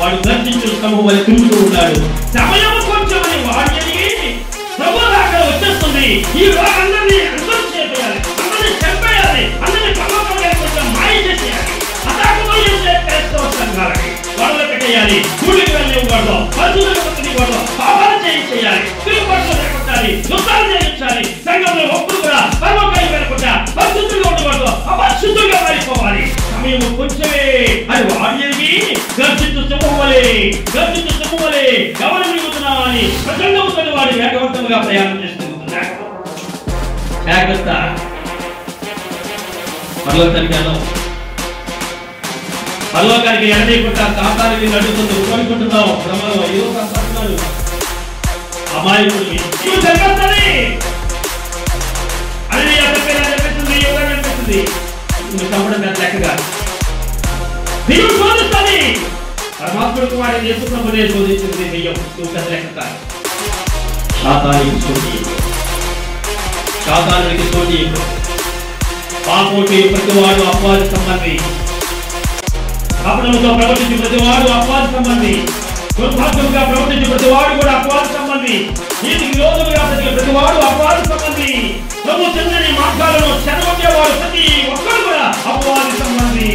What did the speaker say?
వాడు గర్జించు సింహం వలె తిరుగుతూ ఉన్నాడు. సమయం కొంచెమని వాడు ఎదిగి ప్రభు దాకా వచ్చేస్తుంది. ఈ అందరినీ అందరూ చేయాలి, అందరినీ చంపేయాలి, అందరినీ పర్వతంగా కొంచెం మాయ చేసేయాలి, అటాకులు చేసేయాలి, గొడవలు పెట్టేయాలి, గుడికి వెళ్ళివ్వకూడదు, పరిశుభ్రత పెట్టకూడదు, పాపాలు చేయించేయాలి, తిరుగుబాట్లు లేకొట్టాలి, యుద్ధాలు చేయించాలి, సంఘంలో ఒప్పుడు కూడా పర్వకాలు వెళ్ళకుండా పరిశుద్ధులుగా ఉండకూడదు, అపరిశుద్ధులుగా మారిపోవాలి. సమయం కొంచెమే అది వాడు ఎరిగి గర్జించు సింహం వలె ఎవరు మిగుతున్నావా అని ప్రచండవుతున్న వాడు వేగవంతంగా ప్రయాణం చేస్తున్నాడు. జాగ్రత్త. పరలోకానికి ఎడలేకుండా కాకానికి నడుస్తుంది, కోరుకుంటున్నావు క్రమంలో ఏదో కనపడుతున్నాడు అమాయకుడికి అది అనిపిస్తుంది, యోగా అనిపిస్తుంది, చంపడం పెద్ద లెక్కగా దెయ్యం శోధిస్తుంది. పరమాత్ముడికి వాడిని యేసుప్రభునే శోధించింది దెయ్యం, నువ్వు పెద్ద లెక్క కాదు. శాతానికి శోధి పాపోటి ప్రతివాడు అపవాది సంబంధి, అపనముతో ప్రవర్తించి ప్రతివాడు అపవాది సంబంధి, దుర్భాగ్యంగా ప్రవర్తించి ప్రతివాడు కూడా అపవాది సంబంధి, నీతికి విరోధంగా ప్రతి ప్రతివాడు అపవాది సంబంధి, ప్రభు చెందని మార్గాలను చదవకేవాడు ప్రతి ఒక్కరు కూడా అపవాది సంబంధి.